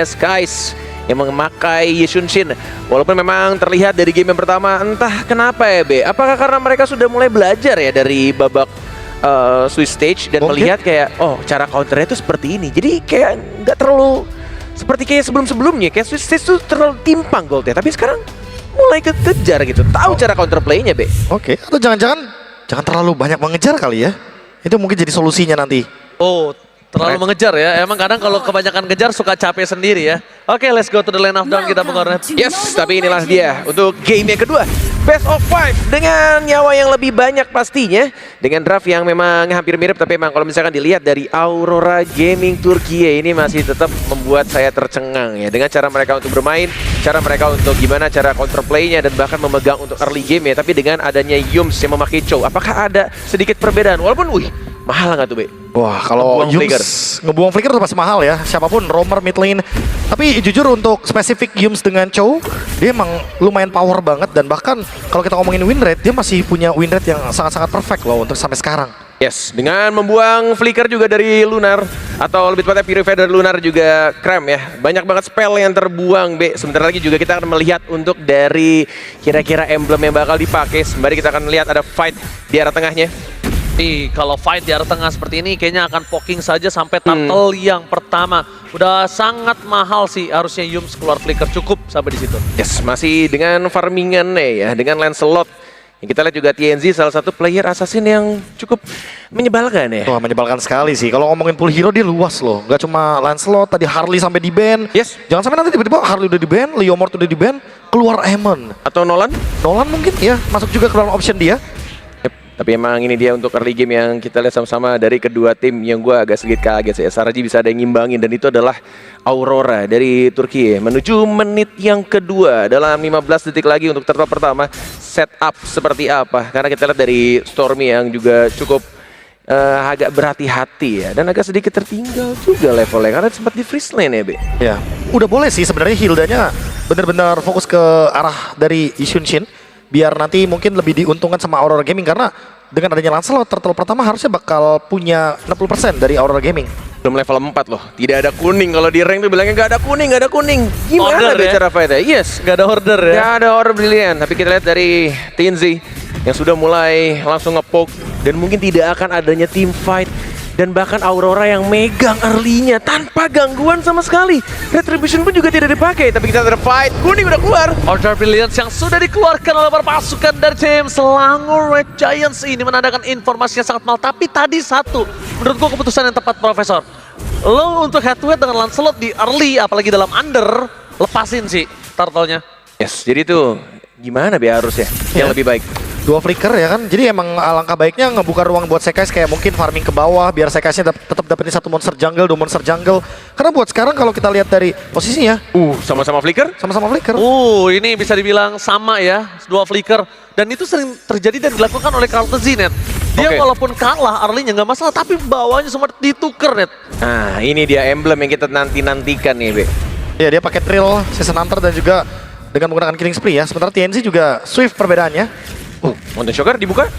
Skies yang memakai Yishunshin. Walaupun memang terlihat dari game yang pertama, entah kenapa ya B, apakah karena mereka sudah mulai belajar ya dari babak Swiss Stage dan melihat kayak, oh cara counternya itu seperti ini. Jadi kayak nggak terlalu seperti kayak sebelum-sebelumnya, kayak Swiss Stage itu terlalu timpang goldnya. Tapi sekarang mulai kejar gitu, tahu cara counterplaynya B. Oke, atau jangan terlalu banyak mengejar kali ya. Itu mungkin jadi solusinya nanti. Oh, terlalu mengejar ya. Emang kadang kalau kebanyakan ngejar suka capek sendiri ya. Oke, let's go to the lane of down kita Bungkornet. Yes, tapi inilah dia untuk game yang kedua. Best of 5 dengan nyawa yang lebih banyak pastinya. Dengan draft yang memang hampir mirip, tapi memang kalau misalkan dilihat dari Aurora Gaming Turkiye ini masih tetap membuat saya tercengang ya. Dengan cara mereka untuk bermain, cara mereka untuk gimana cara counterplaynya dan bahkan memegang untuk early game ya. Tapi dengan adanya Yums yang memakai Chow, apakah ada sedikit perbedaan? Walaupun, mahal nggak tuh Be? Wah, kalau Yums ngebuang flicker itu pasti mahal ya. Siapapun, roamer mid lane. Tapi jujur untuk spesifik Yums dengan Chow, dia emang lumayan power banget. Dan bahkan kalau kita ngomongin win rate, dia masih punya win rate yang sangat-sangat perfect loh untuk sampai sekarang. Yes, dengan membuang flicker juga dari Lunar, atau lebih tepatnya purify dari Lunar juga Cram ya. Banyak banget spell yang terbuang B. Sebentar lagi juga kita akan melihat untuk dari kira-kira emblem yang bakal dipakai. Sembari kita akan melihat ada fight di arah tengahnya. Kalau fight di arah tengah seperti ini kayaknya akan poking saja sampai turtle yang pertama. Udah sangat mahal sih, harusnya Yums keluar flicker cukup sampai di situ. Yes, masih dengan farmingannya ya, dengan Lancelot. Yang kita lihat juga TNZ salah satu player assassin yang cukup menyebalkan ya. Wah, menyebalkan sekali sih. Kalau ngomongin pool hero dia luas loh. Gak cuma Lancelot, tadi Harley sampai di ban. Yes. Jangan sampai nanti tiba-tiba Harley udah di ban, Leomord udah di ban, keluar Aemon. Atau Nolan? Nolan mungkin ya, masuk juga ke dalam option dia. Tapi emang ini dia untuk early game yang kita lihat sama-sama dari kedua tim yang gue agak sedikit kaget ya. Saraji bisa ada yang ngimbangin dan itu adalah Aurora dari Turki. Menuju menit yang kedua dalam 15 detik lagi untuk turtle pertama. Setup seperti apa? Karena kita lihat dari Stormy yang juga cukup agak berhati-hati ya. Dan agak sedikit tertinggal juga levelnya karena sempat di freeze lane ya Be. Ya, udah boleh sih sebenarnya Hildanya benar-benar fokus ke arah dari Yishunshin. Biar nanti mungkin lebih diuntungkan sama Aurora Gaming karena dengan adanya Lancelot, turtle pertama harusnya bakal punya 60% dari Aurora Gaming. Belum level 4 loh, tidak ada kuning. Kalau di rank tuh bilangnya nggak ada kuning, nggak ada kuning. Gimana Order, cara fight-nya? Yes, Nggak ada order ya. nggak ada order brilian. Tapi kita lihat dari TNZ yang sudah mulai langsung nge-poke dan mungkin tidak akan adanya team fight. Dan bahkan Aurora yang megang early-nya tanpa gangguan sama sekali. Retribution pun juga tidak dipakai. Tapi kita ada fight, kuning udah keluar. Order Brilliance yang sudah dikeluarkan oleh para pasukan dari tim Selangor Red Giants ini menandakan informasi yang sangat mahal. Tapi tadi satu, menurut gua keputusan yang tepat Profesor. Lo untuk head to head dengan Lancelot di early, apalagi dalam under, lepasin sih turtle-nya. Yes, jadi tuh gimana biar harusnya yang lebih baik. Dua flicker ya kan, jadi emang alangkah baiknya ngebuka ruang buat Sekais kayak mungkin farming ke bawah biar Sekaisnya tetap dapetin satu monster jungle, dua monster jungle. Karena buat sekarang kalau kita lihat dari posisinya, Sama-sama flicker. sama-sama flicker. Ini bisa dibilang sama ya, dua flicker. Dan itu sering terjadi dan dilakukan oleh Karl'Tez Net. Dia walaupun kalah early-nya nggak masalah, tapi bawahnya semua dituker Net. Nah, ini dia emblem yang kita nanti-nantikan nih, Be. Ya dia pakai Trill, Season Hunter dan juga dengan menggunakan Killing Spree ya. Sementara TNZ juga Swift perbedaannya. Mountain Shocker dibuka.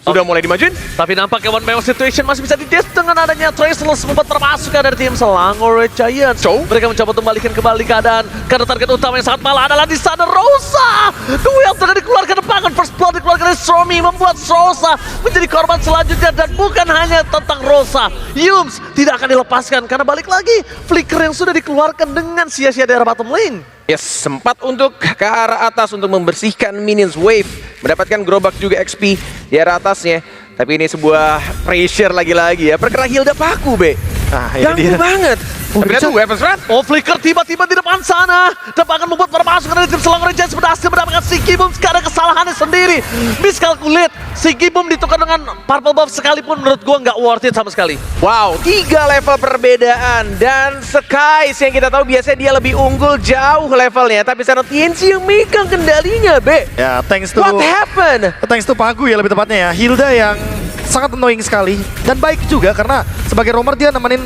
Sudah mulai dimajuin. Tapi nampaknya one by one situation masih bisa di-diss dengan adanya Traceless membuat permasukan dari tim Selangor Red Giants. Mereka mencoba untuk membalikkan kembali keadaan karena target utama yang sangat malah adalah di sana Rosa. Duel sudah dikeluarkan depangan, first blood dikeluarkan dari Stormy membuat Rosa menjadi korban selanjutnya. Dan bukan hanya tentang Rosa, Yums tidak akan dilepaskan karena balik lagi flicker yang sudah dikeluarkan dengan sia-sia daerah bottom lane. Yes, sempat untuk ke arah atas untuk membersihkan minions wave. Mendapatkan gerobak juga XP di arah atasnya. Tapi ini sebuah pressure lagi-lagi ya. Perkara Hilda paku, Be. Ganggu banget. Tapi lihat tuh, weapons red. Flicker tiba-tiba di depan sana. Dan bahkan membuat permasukan dari tim Selangor Red Giants berhasil mendapatkan Sigi Boom sekarang kesalahannya sendiri. Miscalculate. Sigi Boom ditukar dengan purple buff sekalipun menurut gua nggak worth it sama sekali. Wow, 3 level perbedaan. Dan Skies yang kita tahu biasanya dia lebih unggul jauh levelnya. Tapi sana TNC yang megang kendalinya, Be. Ya, thanks to What happened? Thanks to Pagu ya lebih tepatnya ya. Hilda yang sangat annoying sekali dan baik juga karena sebagai roamer dia nemenin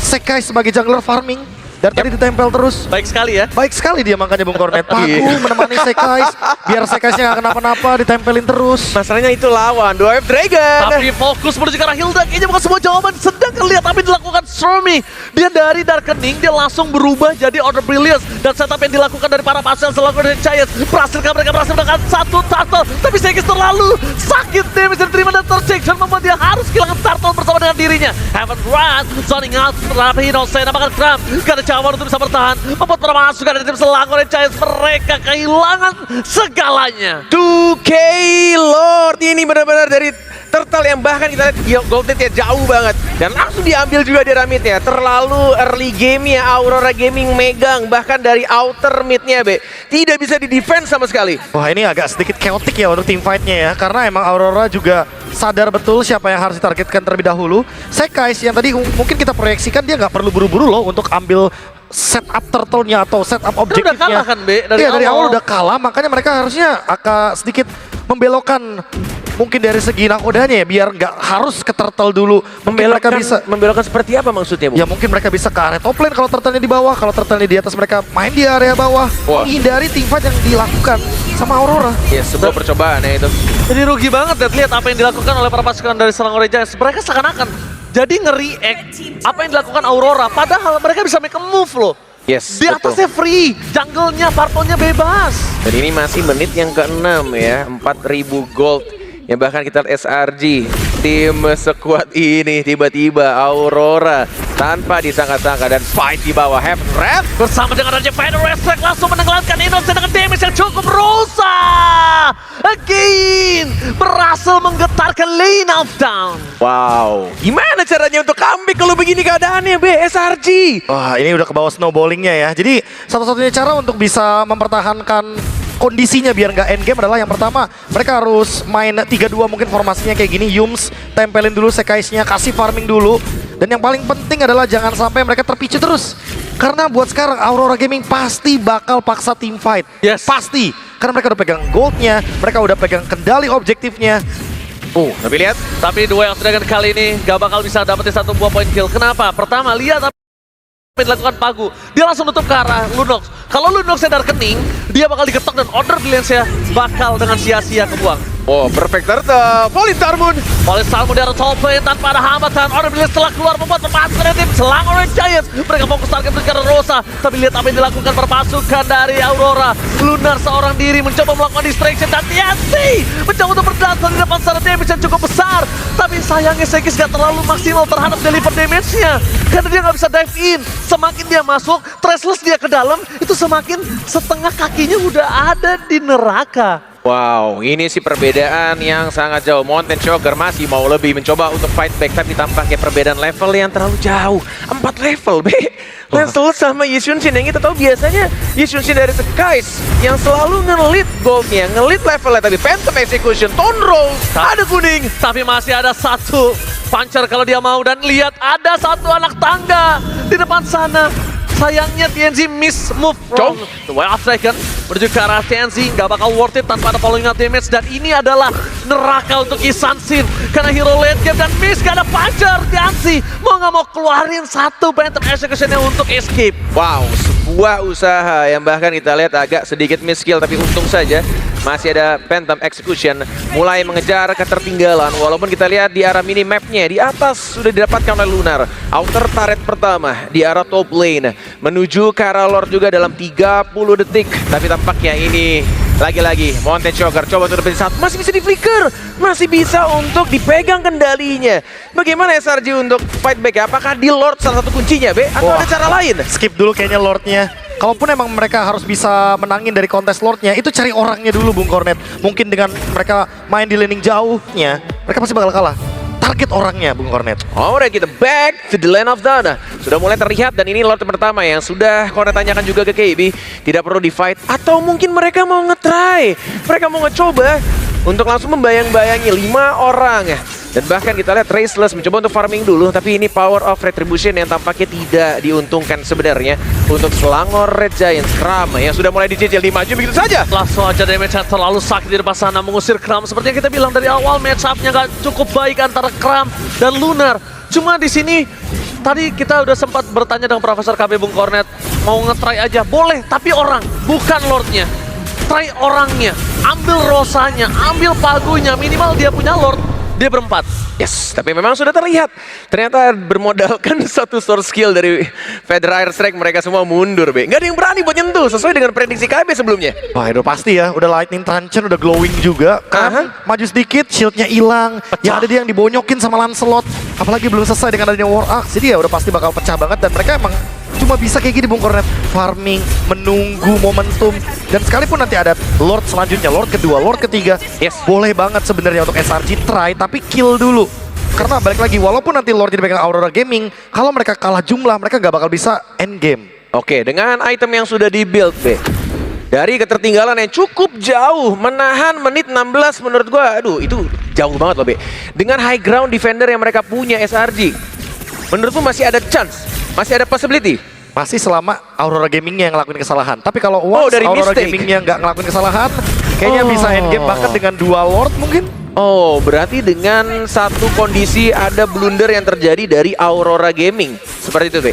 Sekais sebagai jungler farming. Dan tadi ditempel terus. Baik sekali ya. Baik sekali dia makanya Bung Cornet. Pagu menemani Sekais. Biar Sekaisnya gak kenapa-napa, ditempelin terus. Masalahnya itu lawan Dwarf Dragon. Tapi fokus menuju ke arah Hilda, kayaknya bukan semua jawaban. Sedangkan lihat apa yang dilakukan Stormy. Dia dari Darkening, dia langsung berubah jadi Order Brilliance. Dan setup yang dilakukan dari para pasien selaku dari Giants. Berhasilkah mereka berhasil mendapatkan satu turtle. Tapi Sekis terlalu sakit damage yang diterima dan tercek. Dan membuat dia harus kehilangan turtle bersama dengan dirinya. Heaven Run, zoning out, terapi Hinose, namakan Kram. Gak ada jawaban untuk bisa bertahan. Membuat para masukan dari tim Selangor dan Giants. Mereka kehilangan segalanya. 2K Lord ini benar-benar dari Turtle yang bahkan kita lihat goldnya jauh banget dan langsung diambil juga di midnya. Terlalu early game ya Aurora Gaming megang bahkan dari outer midnya be tidak bisa di defense sama sekali. Wah ini agak sedikit chaotic ya untuk team fight-nya ya. Karena emang Aurora juga sadar betul siapa yang harus ditargetkan terlebih dahulu. Sekais yang tadi mungkin kita proyeksikan dia nggak perlu buru-buru loh untuk ambil setup turtle-nya atau setup objektifnya. Udah kalah kan Be? Dari awal udah kalah, makanya mereka harusnya agak sedikit membelokkan mungkin dari segi nakodanya ya, biar nggak harus ke turtle dulu. Mungkin mereka bisa membelokkan seperti apa maksudnya, Bu? ya mungkin mereka bisa ke area top lane kalau turtle-nya di bawah, kalau turtle-nya di atas mereka main di area bawah. Wah. Menghindari team fight yang dilakukan sama Aurora. Ya sebuah percobaan ya itu. Jadi rugi banget dan lihat apa yang dilakukan oleh para pasukan dari Selangor Giants. Mereka seakan-akan jadi nge-react apa yang dilakukan Aurora. Padahal mereka bisa make a move loh. Yes, Di betul. atasnya free, jungle-nya, purple-nya bebas. Dan ini masih menit yang ke-6 ya, 4.000 gold. Yang bahkan kita lihat SRG, tim sekuat ini tiba-tiba Aurora tanpa disangka-sangka dan fight di bawah Heaven Wrath. Bersama dengan Raja Final Respect langsung menenggelamkan Innocent dengan damage yang cukup. Rosa again berhasil menggetarkan Lane of Down. Wow, gimana caranya untuk comeback kalau begini keadaannya SRG? Wah ini udah ke bawah snowballingnya ya. Jadi satu-satunya cara untuk bisa mempertahankan kondisinya biar nggak endgame adalah yang pertama mereka harus main 3-2 mungkin formasinya kayak gini. Yums tempelin dulu Sekaisnya, kasih farming dulu. Dan yang paling penting adalah jangan sampai mereka terpicu terus. Karena buat sekarang Aurora Gaming pasti bakal paksa team fight. Yes. Pasti. Karena mereka udah pegang goldnya, mereka udah pegang kendali objektifnya. Tapi lihat, Tapi dua yang sedangkan kali ini gak bakal bisa dapetin satu buah point kill. Kenapa? Pertama, lihat apa yang dilakukan Pagu. Dia langsung nutup ke arah Lunox. Kalau Lunoxnya Darkening, dia bakal diketok dan Order Brilliance-nya bakal dengan sia-sia kebuang. oh perfect turtle, Police Tarmun. Oleh Salmo dari top lane tanpa ada hambatan. Order Brilliance setelah keluar membuat perpasukan dari tim Selangor Giants. Mereka fokus target menuju ke arah Rosa. Tapi lihat apa yang dilakukan perpasukan dari Aurora. Lunar seorang diri mencoba melakukan distraction dan TNC mencoba untuk berdansa di depan secara damage yang cukup besar. Tapi sayangnya Sekis gak terlalu maksimal terhadap deliver damage-nya. Karena dia gak bisa dive in. Semakin dia masuk, Trashless dia ke dalam, itu semakin setengah kakinya udah ada di neraka. Wow, ini sih perbedaan yang sangat jauh. Mountain Shocker masih mau lebih mencoba untuk fight back, tapi tampaknya perbedaan level yang terlalu jauh. 4 level, Be. Lancel sama Yishunshin yang kita tahu biasanya Yishunshin dari Sekais yang selalu nge-lead goldnya, nge-lead levelnya, tapi Phantom Execution, Tone Roll, ada kuning. Tapi masih ada satu puncher kalau dia mau. Dan lihat ada satu anak tangga di depan sana. Sayangnya TNZ miss move from the Way of Dragon menuju ke arah TNZ. Gak bakal worth it tanpa ada following up damage. Dan ini adalah neraka untuk Isansin. Karena hero late game dan miss, gak ada puncher. TNZ mau gak mau keluarin satu Phantom Execution-nya untuk escape. Wow, sebuah usaha yang bahkan kita lihat agak sedikit miss skill, tapi untung saja masih ada Phantom Execution mulai mengejar ketertinggalan. Walaupun kita lihat di arah minimapnya di atas sudah didapatkan oleh Lunar. Outer turret pertama di arah top lane menuju ke arah Lord juga dalam 30 detik. Tapi tampaknya ini lagi-lagi Mountain Shocker coba untuk dapetin satu, masih bisa di flicker, masih bisa untuk dipegang kendalinya. Bagaimana SRG untuk fight back ya? Apakah di Lord salah satu kuncinya, Be? Atau ada cara lain? Skip dulu kayaknya Lordnya. Kalaupun emang mereka harus bisa menangin dari kontes Lordnya, itu cari orangnya dulu Bung Cornet. Mungkin dengan mereka main di laning jauhnya, mereka pasti bakal kalah. Target orangnya Bung Cornet. Alright, kita back to the land of Dana. Sudah mulai terlihat dan ini Lord pertama yang sudah Cornet tanyakan juga ke KB. Tidak perlu di fight atau mungkin mereka mau nge-try. Mereka mau ngecoba untuk langsung membayang-bayangi 5 orang. Dan bahkan kita lihat Traceless mencoba untuk farming dulu, tapi ini power of retribution yang tampaknya tidak diuntungkan sebenarnya untuk Selangor Red Giants. Kram yang sudah mulai dicicil dimaju begitu saja. Langsung aja damage yang terlalu sakit di depan sana mengusir Kram. Seperti yang kita bilang dari awal, match up-nya gak cukup baik antara Kram dan Lunar. Cuma di sini tadi kita udah sempat bertanya dengan Profesor KB Bung Kornet, mau nge-try aja, boleh, tapi orang, bukan Lordnya. Try orangnya, ambil Rosanya, ambil Pagunya, minimal dia punya Lord, dia berempat. Yes, tapi memang sudah terlihat. Ternyata bermodalkan satu source skill dari Federer Strike, mereka semua mundur, Be. Nggak ada yang berani buat nyentuh, sesuai dengan prediksi KB sebelumnya. Wah itu pasti ya, udah lightning truncheon, udah glowing juga kan. Maju sedikit, shieldnya hilang. Yang ada dia yang dibonyokin sama Lancelot. Apalagi belum selesai dengan adanya War Axe. Jadi ya udah pasti bakal pecah banget. Dan mereka emang cuma bisa kayak gini Bung Kornet. Farming, menunggu momentum. Dan sekalipun nanti ada Lord selanjutnya, Lord kedua, Lord ketiga. Yes. Boleh banget sebenarnya untuk SRG try, tapi kill dulu. Karena balik lagi, walaupun nanti Lord dipegang Aurora Gaming, kalau mereka kalah jumlah, mereka nggak bakal bisa end game. Oke, dengan item yang sudah di-build, Be. Dari ketertinggalan yang cukup jauh, menahan menit 16 menurut gua, aduh itu jauh banget loh, Be. Dengan high ground defender yang mereka punya SRG, menurutmu masih ada chance? Masih ada possibility? Masih selama Aurora Gamingnya yang ngelakuin kesalahan. Tapi kalau once dari Aurora mistake. Gamingnya nggak ngelakuin kesalahan, kayaknya bisa end game bahkan dengan dua Lord mungkin. Oh, berarti dengan satu kondisi ada blunder yang terjadi dari Aurora Gaming. Seperti itu, Be.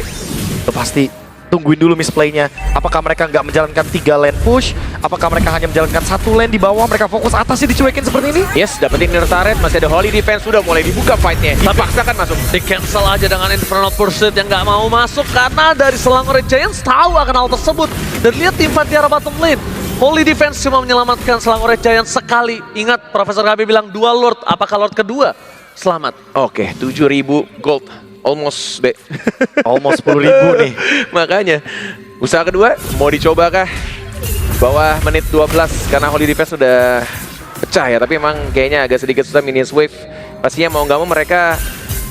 Itu pasti. Tungguin dulu misplaynya. Apakah mereka nggak menjalankan 3 lane push? Apakah mereka hanya menjalankan 1 lane di bawah? Mereka fokus atas sih dicuekin seperti ini? Yes, dapetin inner turret, masih ada holy defense, sudah mulai dibuka fightnya. Dipaksakan masuk. Di cancel aja dengan Infernal Pursuit yang nggak mau masuk karena dari Selangor Red Giants tahu akan hal tersebut. Dan lihat tim Fatiara bottom lane. Holy Defense cuma menyelamatkan Selangor Red Giants sekali. Ingat, Profesor KB bilang 2 Lord. Apakah Lord kedua? Selamat. Oke, 7.000 gold. Almost, Be. Almost 10.000 nih. Makanya, usaha kedua mau dicoba kah? Bawah menit 12 karena Holy Defense sudah pecah ya. Tapi emang kayaknya agak sedikit susah Minions Wave. Pastinya mau nggak mau mereka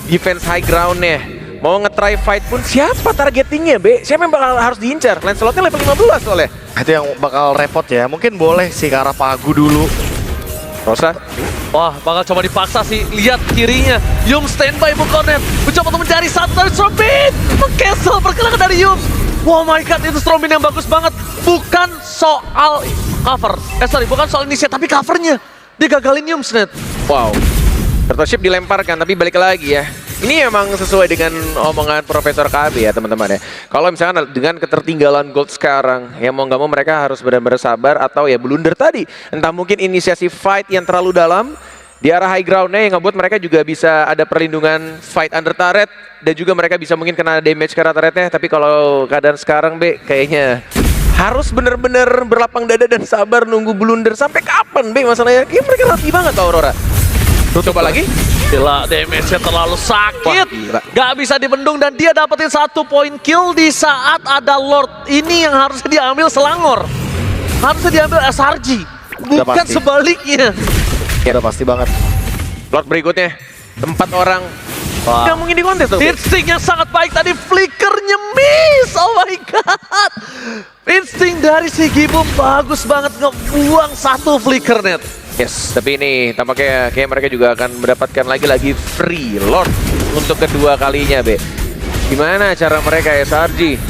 defense high ground-nya. Mau nge-try fight pun siapa targetingnya, Be? Siapa yang bakal harus diincar? Lancelotnya level 15 soalnya. Itu yang bakal repot ya. Mungkin boleh sih ke arah Pagu dulu. Rosa? Wah, bakal coba dipaksa sih. Lihat kirinya. Yum standby Bung Kornet. Mencoba untuk mencari satu dari Strombin. Meng-cancel pergerakan dari Yum. Wow my god, itu Strombin yang bagus banget. Bukan soal cover. Bukan soal inisiatif, tapi covernya. Dia gagalin Yum Snet. Wow. Turtleship dilemparkan, tapi balik lagi ya. Ini emang sesuai dengan omongan Profesor KB ya teman-teman ya. Kalau misalkan dengan ketertinggalan gold sekarang, ya mau nggak mau mereka harus benar-benar sabar atau ya blunder tadi. Entah mungkin inisiasi fight yang terlalu dalam di arah high ground-nya yang ngebuat mereka juga bisa ada perlindungan fight under turret. Dan juga mereka bisa mungkin kena damage ke arah turretnya. Tapi kalau keadaan sekarang, Be, kayaknya harus benar-benar berlapang dada dan sabar nunggu blunder. Sampai kapan, Be, masalahnya? Kayaknya mereka latih banget Aurora. Coba lagi. Gila, damage-nya terlalu sakit. Wah, gila. Gak bisa dibendung dan dia dapetin 1 point kill di saat ada Lord. Ini yang harusnya diambil Selangor. Harusnya diambil SRG. Udah Bukan pasti. sebaliknya. Ya udah pasti banget. Lord berikutnya 4 orang. Wah. Nggak mungkin di kontes tuh. Insting yang sangat baik tadi, flickernya miss. Oh my god. Insting dari si Gibum bagus banget ngebuang 1 flicker net. Yes, tapi ini tampaknya kayak mereka juga akan mendapatkan lagi free Lord untuk kedua kalinya, Be. Gimana cara mereka SRG?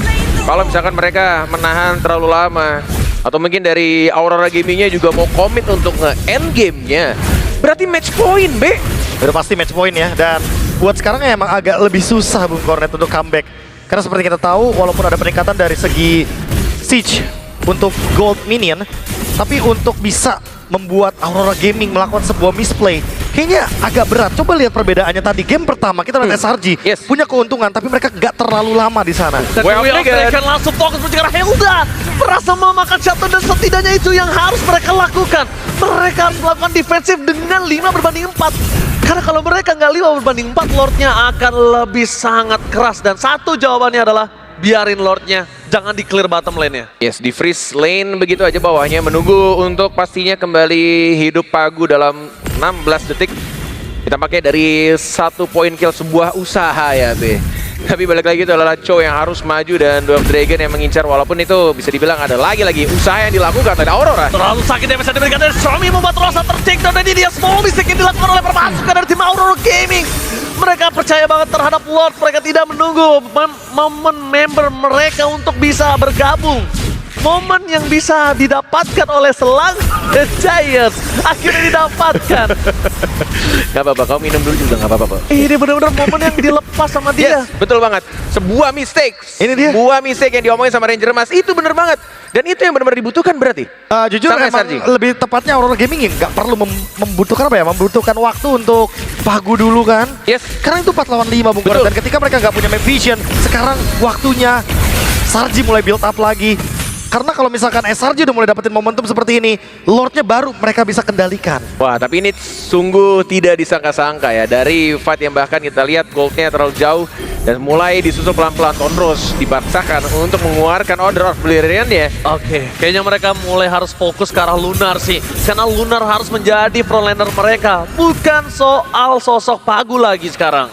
Kalau misalkan mereka menahan terlalu lama, atau mungkin dari Aurora Gamingnya juga mau komit untuk nge-end game-nya, berarti match point, Be. Udah pasti match point ya. Dan buat sekarang emang agak lebih susah Bung Kornet untuk comeback. Karena seperti kita tahu, walaupun ada peningkatan dari segi siege untuk gold minion, tapi untuk bisa membuat Aurora Gaming melakukan sebuah misplay kayaknya agak berat. Coba lihat perbedaannya tadi. Game pertama kita lihat SRG Yes. punya keuntungan, tapi mereka nggak terlalu lama di sana. Dan Well Will of taken. Dragon langsung fokus mencegah Hilda. Merasa memakan shutdown dan setidaknya itu yang harus mereka lakukan. Mereka harus melakukan defensif dengan 5 berbanding 4. Karena kalau mereka nggak 5 berbanding 4, Lordnya akan lebih sangat keras. Dan satu jawabannya adalah biarin Lordnya, jangan di-clear bottom lane-nya. Yes, di freeze lane begitu aja bawahnya, menunggu untuk pastinya kembali hidup Pagu dalam 16 detik. Kita pakai dari 1 point kill sebuah usaha ya, Be. Tapi balik lagi itu adalah Cho yang harus maju dan Dwarf Dragon yang mengincar, walaupun itu bisa dibilang ada lagi usaha yang dilakukan dari Aurora. Terlalu sakit damage yang diberikan dari Stromy membuat Rosa ter-takedown dan ini dia small mistake yang dilakukan oleh permasukan dari tim Aurora Gaming. Mereka percaya banget terhadap Lord, mereka tidak menunggu momen member mereka untuk bisa bergabung. Momen yang bisa didapatkan oleh Selang The Giants akhirnya didapatkan. Gak apa-apa, kau minum dulu juga gak apa-apa. Ini benar-benar momen yang dilepas sama dia. Yes, betul banget. Sebuah mistake. Ini dia. Sebuah mistake yang diomongin sama Ranger Mas. Itu bener banget. Dan itu yang benar-benar dibutuhkan berarti. Jujur Sama emang SRG. lebih tepatnya Aurora Gaming nggak perlu membutuhkan apa ya, membutuhkan waktu untuk pagu dulu kan. Yes. Karena itu 4 lawan 5 Bung Goran. Betul. Dan ketika mereka nggak punya map vision, sekarang waktunya SRG mulai build up lagi. Karena kalau misalkan SRG udah mulai dapetin momentum seperti ini, Lordnya baru mereka bisa kendalikan. Wah, tapi ini sungguh tidak disangka-sangka ya. Dari fight yang bahkan kita lihat goldnya terlalu jauh. Dan mulai disusul pelan-pelan Tonros dipaksakan untuk mengeluarkan Order of Valerian ya. Oke, kayaknya mereka mulai harus fokus ke arah Lunar sih. Karena Lunar harus menjadi frontliner mereka. Bukan soal sosok Pagu lagi sekarang.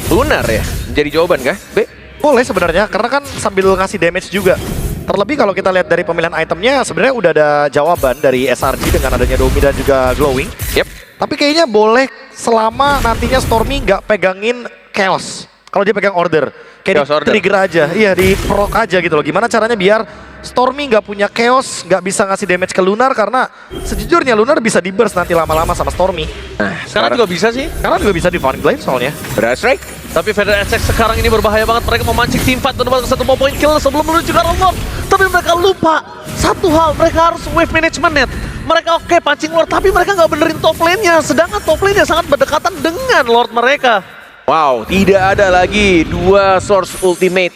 Lunar ya, jadi jawaban kah? B? Boleh sebenarnya, karena kan sambil ngasih damage juga. Terlebih kalau kita lihat dari pemilihan itemnya, sebenarnya udah ada jawaban dari SRG dengan adanya Domi dan juga Glowing. Yep. Tapi kayaknya boleh selama nantinya Stormy nggak pegangin Chaos. Kalau dia pegang Order, kayak Chaos Order. trigger aja, iya di proc aja gitu loh. Gimana caranya biar Stormy nggak punya Chaos, nggak bisa ngasih damage ke Lunar, karena sejujurnya Lunar bisa di burst nanti lama-lama sama Stormy. Nah, Sekarang juga bisa sih. Karena juga bisa di Divine Blade soalnya. Berat strike. Tapi Feder SX sekarang ini berbahaya banget. Mereka memancing team fight untuk mendapatkan 1 point kill sebelum menuju ke arah Lord. Tapi mereka lupa satu hal, mereka harus wave management net. Mereka oke pancing Lord, tapi mereka nggak benerin top lane-nya. Sedangkan top lane-nya sangat berdekatan dengan Lord mereka. Wow, tidak ada lagi 2 source ultimate.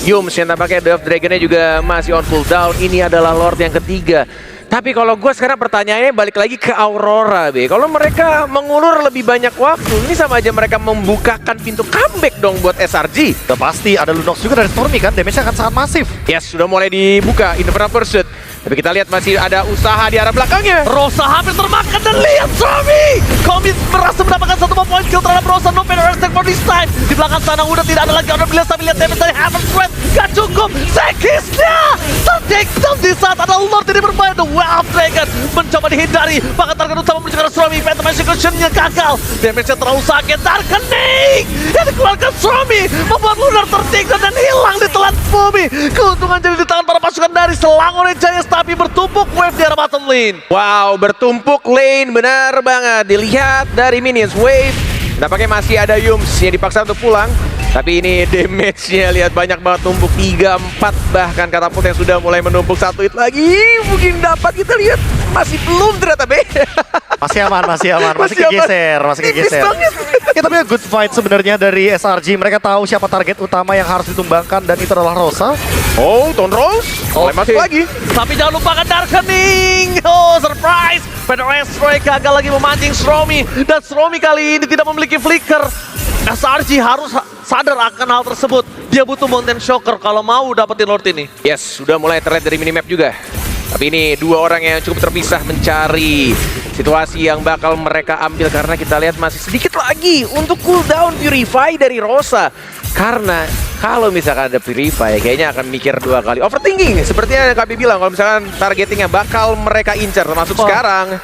Yums yang tampaknya Death Dragon-nya juga masih on cooldown. Ini adalah Lord yang ketiga. Tapi kalau gue sekarang pertanyaannya balik lagi ke Aurora, Be. Kalau mereka mengulur lebih banyak waktu, ini sama aja mereka membukakan pintu comeback dong buat SRG. Udah pasti ada Lunox juga dari Stormy kan, damage-nya akan sangat masif. Yes, sudah mulai dibuka Infernal Pursuit. Tapi kita lihat masih ada usaha di arah belakangnya. Rosa hampir termakan dan lihat Zombie! Komit berhasil mendapatkan 1 point kill terhadap Rosa. No Feder SX for this time. Di belakang sana udah tidak ada lagi Order Blast, tapi lihat damage dari Hammer Sweat. Gak cukup, Sekisnya tertakedown di saat ada Lord ini bermain. The Wild Dragon mencoba dihindari. Bahkan target utama menuju ke arah Zombie. Phantom Execution-nya gagal. Damage-nya terlalu sakit. Darkening yang dikeluarkan Zombie membuat Lunar tertakedown dan hilang di telan bumi. Keuntungan jadi di tangan para pasukan dari Selangor Giants, tapi bertumpuk wave di arah bottom lane. Wow, bertumpuk lane, benar banget. Dilihat dari minions wave, nampaknya masih ada Yums yang dipaksa untuk pulang. Tapi ini damage-nya lihat banyak banget, tumpuk 3, 4, bahkan katapult yang sudah mulai menumpuk 1 hit lagi. Mungkin dapat, kita lihat masih belum ternyata, Be. Masih aman, masih aman, masih Masih aman. kegeser, masih Tipis kegeser. banget. Ya tapi ya good fight sebenarnya dari SRG. Mereka tahu siapa target utama yang harus ditumbangkan dan itu adalah Rosa. Oh, Tonros mulai masuk lagi. Tapi jangan lupakan Darkening. Oh, surprise. Feder SX gagal lagi memancing Stromy. Dan Stromy kali ini tidak memiliki flicker. SRG harus sadar akan hal tersebut. Dia butuh Mountain Shocker kalau mau dapetin Lord ini. Yes, sudah mulai terlihat dari minimap juga. Tapi ini 2 orang yang cukup terpisah mencari situasi yang bakal mereka ambil, karena kita lihat masih sedikit lagi untuk cooldown Purify dari Rosa. Karena kalau misalkan ada Purify, kayaknya akan mikir 2 kali. Overthinking, seperti yang kami bilang, kalau misalkan targetingnya bakal mereka incar, termasuk sekarang.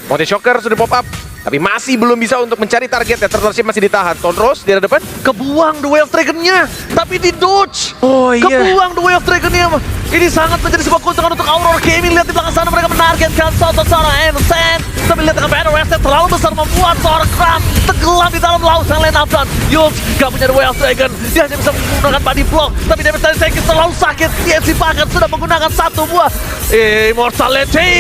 Mountain Shocker sudah pop up, tapi masih belum bisa untuk mencari target. Turtlership masih ditahan. Tonros di arah depan. Kebuang Duel of Dragon-nya, tapi di dodge. Oh iya. Kebuang Duel of Dragon-nya. Ini sangat menjadi sebuah keuntungan untuk Aurora Gaming. Lihat di belakang sana mereka menargetkan seorang Ensen. Tapi lihat dengan Feder SX terlalu besar membuat seorang Kram tenggelam di dalam lautan lane up front. Yulz gak punya Duel of Dragon. Dia hanya bisa menggunakan body block. Tapi damage dari Sekis terlalu sakit. TNC bahkan sudah menggunakan 1 buah Immortality.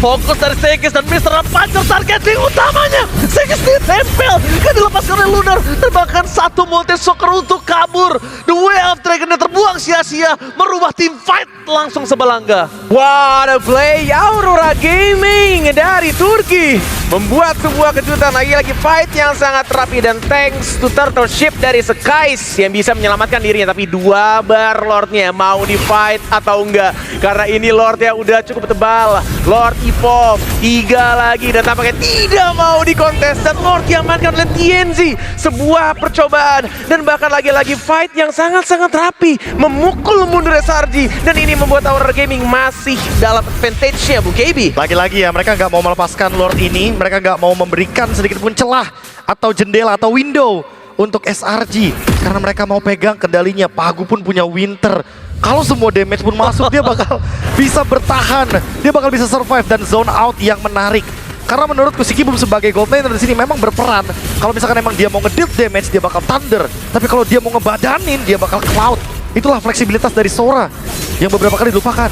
Fokus dari Sekis dan Mr. Pancer targeting utamanya. Sekis ditempel. Kan dilepaskan oleh Lunar. Dan bahkan 1 multi shocker untuk kabur. The Way of Dragon yang terbuang sia-sia. Merubah tim fight langsung sebelangga. What a play Aurora Gaming dari Turki membuat sebuah kejutan, lagi-lagi fight yang sangat rapi, dan thanks to Turtleship dari Skies yang bisa menyelamatkan dirinya. Tapi 2 bar Lordnya mau di fight atau enggak, karena ini Lordnya udah cukup tebal. Lord evolve 3 lagi dan tampaknya tidak mau dikontes, dan Lord diamankan oleh TNZ. Sebuah percobaan dan bahkan lagi-lagi fight yang sangat-sangat rapi, memukul mundur SRG, dan ini membuat Aurora Gaming masih dalam advantage-nya, Bu KB. Lagi-lagi ya, mereka nggak mau melepaskan Lord ini. Mereka nggak mau memberikan sedikit pun celah atau jendela atau window untuk SRG. karena mereka mau pegang kendalinya. Pagu pun punya Winter. Kalau semua damage pun masuk, dia bakal bisa bertahan. Dia bakal bisa survive dan zone out yang menarik. Karena menurutku Sikibum sebagai gold laner di sini memang berperan. Kalau misalkan emang dia mau nge-deal damage, dia bakal Thunder. Tapi kalau dia mau ngebadanin, dia bakal Cloud. Itulah fleksibilitas dari Sora yang beberapa kali dilupakan.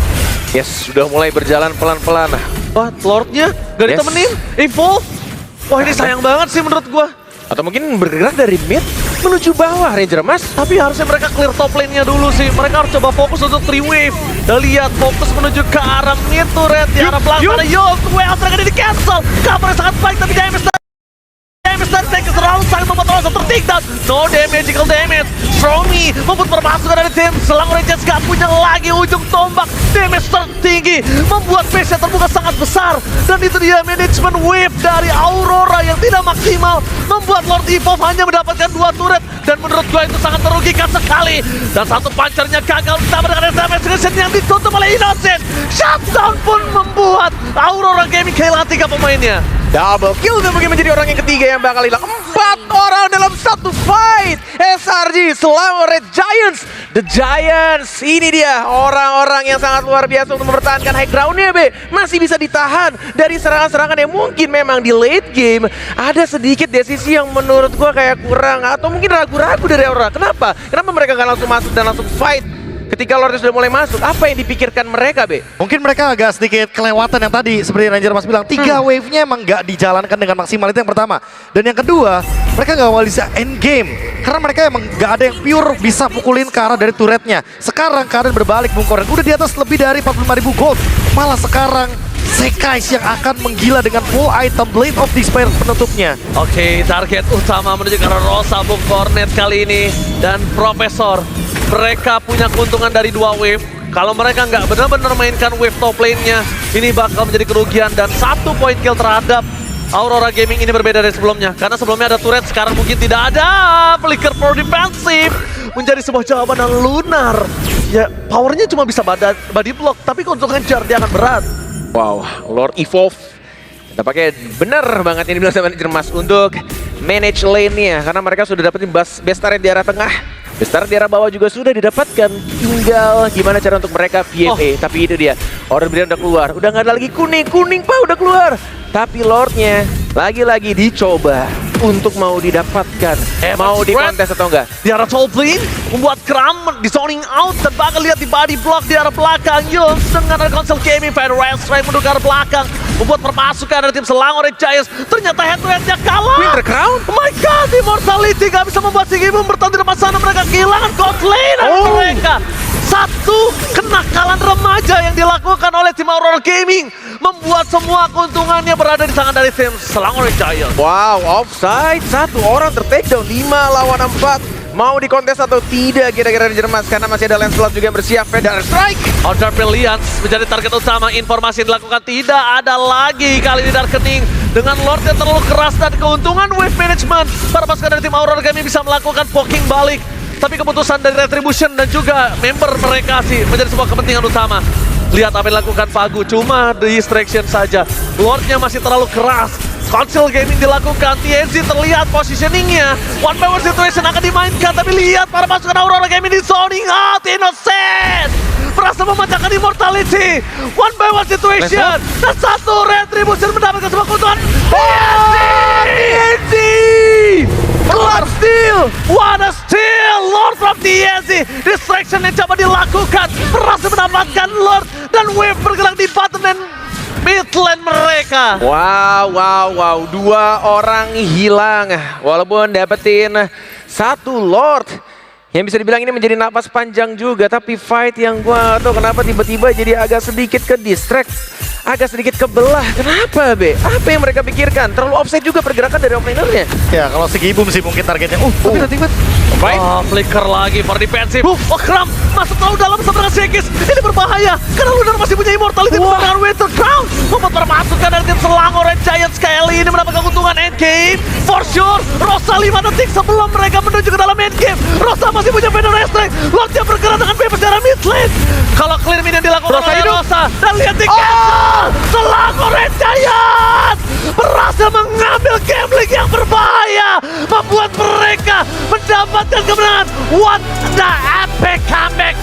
Yes, sudah mulai berjalan pelan-pelan. Wah, Lordnya gak Yes. ditemenin, evolve. Wah, ini sayang banget sih menurut gua. Atau mungkin bergerak dari mid menuju bawah Ranger Mas. Tapi harusnya mereka clear top lane-nya dulu sih. Mereka harus coba fokus untuk 3 wave. Dan lihat fokus menuju ke arah mid turret. Di arah belakang ada Yul. Well, mereka di cancel. Covernya sangat baik tapi damage dari Tekis terlalu sangat membuat Rosa tertikam. No magical damage. Stromy membuat permasukan dari tim Selangor Rangers gak punya lagi ujung tombak. Damage tertinggi membuat base-nya terbuka sangat besar. Dan itu dia management wave dari Aurora yang tidak maksimal. Membuat Lord Evolve hanya mendapatkan 2 turret. Dan menurut gue itu sangat merugikan sekali. Dan satu punchernya gagal ditambah dengan damage yang ditutup oleh Innocent. Shutdown pun membuat Aurora Gaming kehilangan 3 pemainnya. Double kill dan mungkin menjadi orang yang ketiga yang bakal hilang. 4 orang dalam satu fight. SRG Selangor Red Giants. The Giants. Ini dia orang-orang yang sangat luar biasa untuk mempertahankan high ground-nya, B. Masih bisa ditahan dari serangan-serangan yang mungkin memang di late game ada sedikit desisi yang menurut gua kayak kurang atau mungkin ragu-ragu dari Aurora. Kenapa? Kenapa mereka nggak langsung masuk dan langsung fight? Ketika Lordnya sudah mulai masuk, apa yang dipikirkan mereka, Be? Mungkin mereka agak sedikit kelewatan yang tadi seperti Ranger Mas bilang. 3 wave-nya emang nggak dijalankan dengan maksimal, itu yang pertama. Dan yang kedua, mereka nggak bisa end game. Karena mereka emang nggak ada yang pure bisa pukulin ke arah dari turretnya. Sekarang keadaan berbalik, Bung Koren. Udah di atas lebih dari 45.000 gold. Malah sekarang Sekais yang akan menggila dengan full item Blade of Despair penutupnya. Oke, target utama menuju ke arah Rosa Bung Cornet kali ini. Dan Profesor, mereka punya keuntungan dari 2 wave. Kalau mereka nggak benar-benar mainkan wave top lane-nya, ini bakal menjadi kerugian. Dan 1 point kill terhadap Aurora Gaming ini berbeda dari sebelumnya. Karena sebelumnya ada turret, sekarang mungkin tidak ada. Flicker pro defensive menjadi sebuah jawaban yang lunar. Ya, powernya cuma bisa body block, tapi untuk ngejar dia akan berat. Wow, Lord Evolve. Tampaknya benar banget ini bilang sama Ranger Mas untuk manage lane-nya. Karena mereka sudah dapetin best turret di arah tengah. Best turret di arah bawah juga sudah didapatkan. Tinggal gimana cara untuk mereka PFA. Tapi itu dia, Order Brand udah keluar. Udah nggak ada lagi kuning Pak, udah keluar. Tapi Lordnya lagi-lagi dicoba untuk mau didapatkan. Mau dikontes atau enggak? Di arah top lane, membuat Kram di zoning out dan bakal lihat di body block di arah belakang. Yus dengan ada konsol gaming, Fire Wild Strike menuju ke arah belakang. Membuat permasukan dari tim Selangor Red Giants. Ternyata head to head-nya kalah. Winter Crown? Oh my god, Immortality gak bisa membuat Sikibum bertahan di depan sana. Mereka kehilangan gold lane mereka. Satu kenakalan remaja yang dilakukan oleh tim Aurora Gaming membuat semua keuntungannya berada di tangan dari tim Selangor Red Giants. Wow, offside. 1 orang ter-takedown, 5 lawan 4. Mau dikontes atau tidak kira-kira Ranger Mas? Karena masih ada Lancelot juga yang bersiap. Feather Strike. Order Brilliance menjadi target utama. Informasi yang dilakukan tidak ada lagi kali ini Darkening. Dengan Lord yang terlalu keras dan keuntungan wave management, para pasukan dari tim Aurora kami bisa melakukan poking balik. Tapi keputusan dari Retribution dan juga member mereka sih menjadi sebuah kepentingan utama. Lihat apa yang dilakukan Pagu, cuma distraction saja. Lordnya masih terlalu keras. Console gaming dilakukan, TNC terlihat positioningnya. 1-by-1 situation akan dimainkan, tapi lihat para pasukan Aurora Gaming di zoning out. Innocent berhasil memecahkan Immortality. 1-by-1 situation dan 1 Retribution mendapatkan sebuah keuntungan. TNC Blood Steal, what a steal! Lord from TNC, distraction yang coba dilakukan, berhasil mendapatkan Lord dan Wave bergerak di bottom dan mid lane mereka. Wow. 2 orang hilang. Walaupun dapetin 1 Lord. Yang bisa dibilang ini menjadi napas panjang juga. Tapi fight yang gua tahu kenapa tiba-tiba jadi agak sedikit ke distract. Agak sedikit kebelah. Kenapa, Be? Apa yang mereka pikirkan? Terlalu offside juga pergerakan dari offlanernya. Ya kalau Sikibum sih mungkin targetnya. Tapi tiba-tiba Flicker lagi for defensive. Kram masuk terlalu dalam bersama dengan Sekis. Ini berbahaya karena Lunar masih punya Immortality bersama dengan Winter Crown. Membuat permasukan dari tim Selangor Red Giants kali ini mendapatkan keuntungan endgame. For sure, Rosa 5 detik sebelum mereka menuju ke dalam endgame. Rosa masih punya Feather Strike. Lordnya bergerak dengan bebas dari mid lane. Kalau clear mid yang dilakukan oleh Rosa dan lihat di cancel. Selangor Red Giants berhasil mengambil gambling yang berbahaya, membuat mereka mendapatkan kemenangan. What the epic comeback